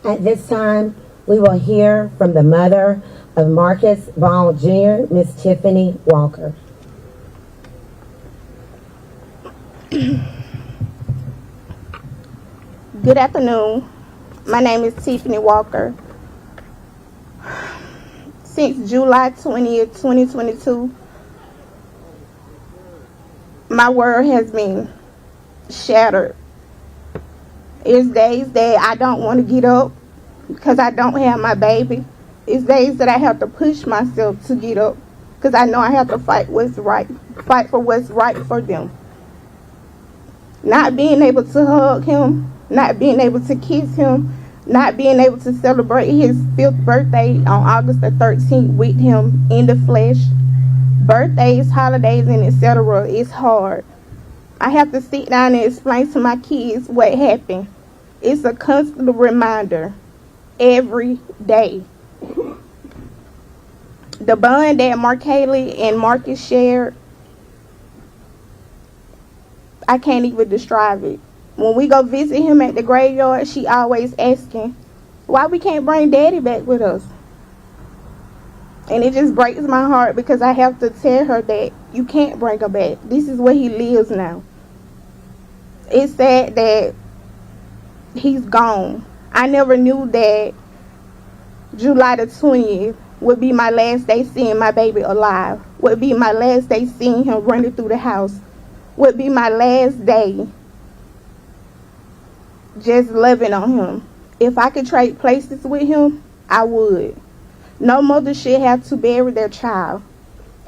At this time, we will hear from the mother of Marcus Ball Jr., Miss Tiffany Walker. Good afternoon. My name is Tiffany Walker. Since July 20th, 2022, my world has been shattered. It's days that I don't want to get up because I don't have my baby. It's days that I have to push myself to get up because I know I have to fight for what's right for them. Not being able to hug him, not being able to kiss him, not being able to celebrate his 5th birthday on August the 13th with him in the flesh. Birthdays, holidays, and etc. is hard. I have to sit down and explain to my kids what happened. It's a constant reminder every day. The bond that Markaylee and Marcus shared, I can't even describe it. When we go visit him at the graveyard, she always asking, why we can't bring daddy back with us? And it just breaks my heart because I have to tell her that you can't bring him back. This is where he lives now. It's sad that he's gone. I never knew that July the 20th would be my last day seeing my baby alive, would be my last day seeing him running through the house, would be my last day just loving on him. If I could trade places with him, I would. No mother should have to bury their child,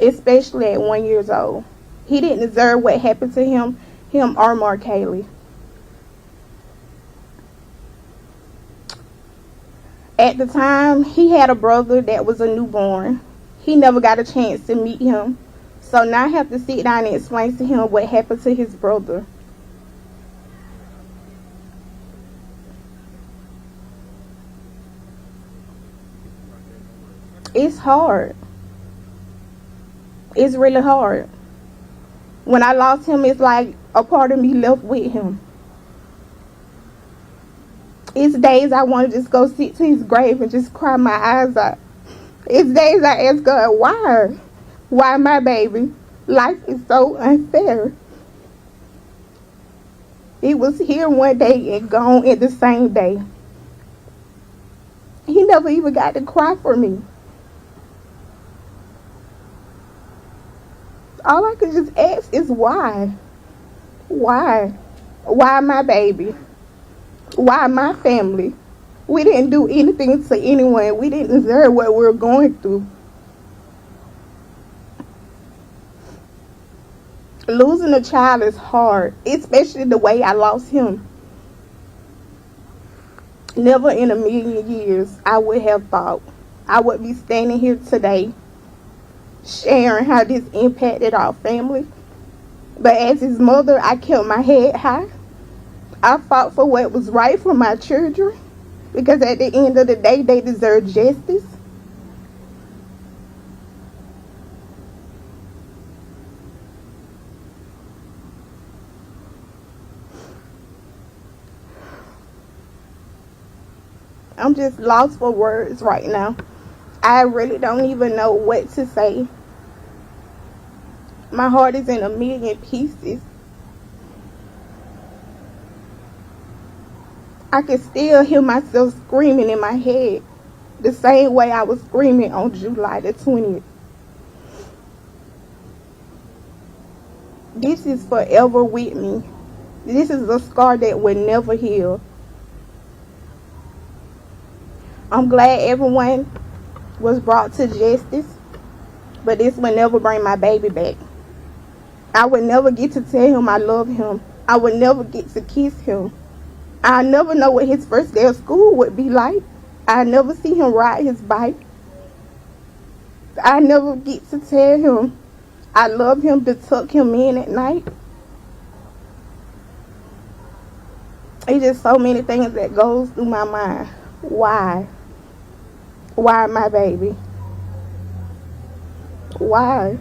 especially at 1 year old. He didn't deserve what happened to him or Markaylee. At the time, he had a brother that was a newborn. He never got a chance to meet him. So now I have to sit down and explain to him what happened to his brother. It's hard. It's really hard. When I lost him, it's like a part of me left with him. It's days I want to just go sit to his grave and just cry my eyes out. It's days I ask God, why? Why my baby? Life is so unfair. He was here one day and gone in the same day. He never even got to cry for me. All I could just ask is why? Why? Why my baby? Why my family? We didn't do anything to anyone. We didn't deserve what we're going through. Losing a child is hard, especially the way I lost him. Never in a million years I would have thought I would be standing here today sharing how this impacted our family. But as his mother, I kept my head high. I fought for what was right for my children because at the end of the day, they deserve justice. I'm just lost for words right now. I really don't even know what to say. My heart is in a million pieces. I can still hear myself screaming in my head the same way I was screaming on July the 20th. This is forever with me. This is a scar that will never heal. I'm glad everyone was brought to justice, but this will never bring my baby back. I would never get to tell him I love him. I would never get to kiss him. I never know what his first day of school would be like. I never see him ride his bike. I never get to tell him I love him, to tuck him in at night. It's just so many things that goes through my mind. Why? Why my baby? Why?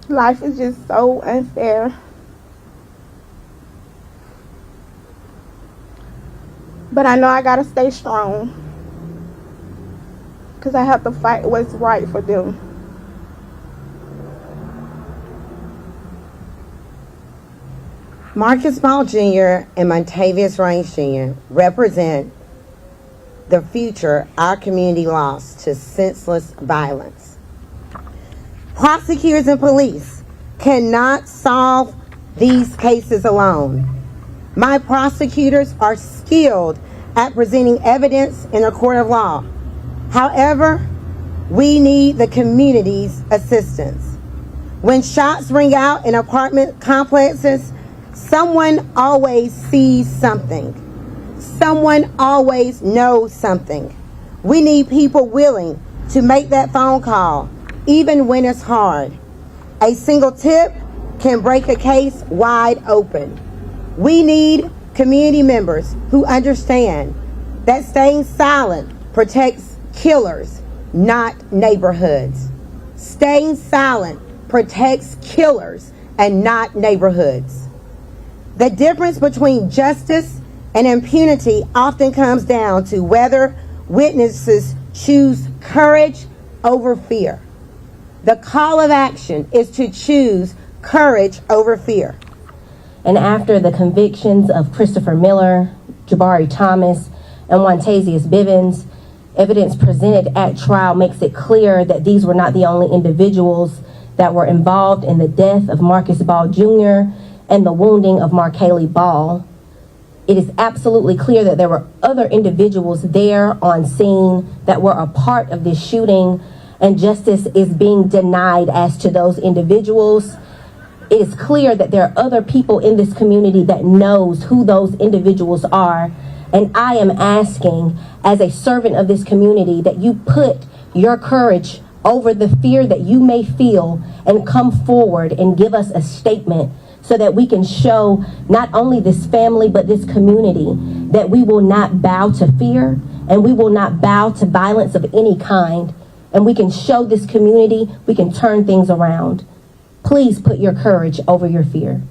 Life is just so unfair. But I know I gotta stay strong, because I have to fight what's right for them. Marcus Ball Jr. and Montavious Raines Jr. represent the future our community lost to senseless violence. Prosecutors and police cannot solve these cases alone. My prosecutors are skilled at presenting evidence in a court of law. However, we need the community's assistance. When shots ring out in apartment complexes, someone always sees something. Someone always knows something. We need people willing to make that phone call, even when it's hard. A single tip can break a case wide open. We need community members who understand that staying silent protects killers, not neighborhoods. Staying silent protects killers and not neighborhoods. The difference between justice and impunity often comes down to whether witnesses choose courage over fear. The call of action is to choose courage over fear. And after the convictions of Christopher Miller, Jabari Thomas, and Wantasius Bivens, evidence presented at trial makes it clear that these were not the only individuals that were involved in the death of Marcus Ball Jr. and the wounding of Markaylee Ball. It is absolutely clear that there were other individuals there on scene that were a part of this shooting, and justice is being denied as to those individuals. It is clear that there are other people in this community that knows who those individuals are. And I am asking, as a servant of this community, that you put your courage over the fear that you may feel and come forward and give us a statement so that we can show not only this family but this community that we will not bow to fear and we will not bow to violence of any kind. And we can show this community we can turn things around. Please put your courage over your fear.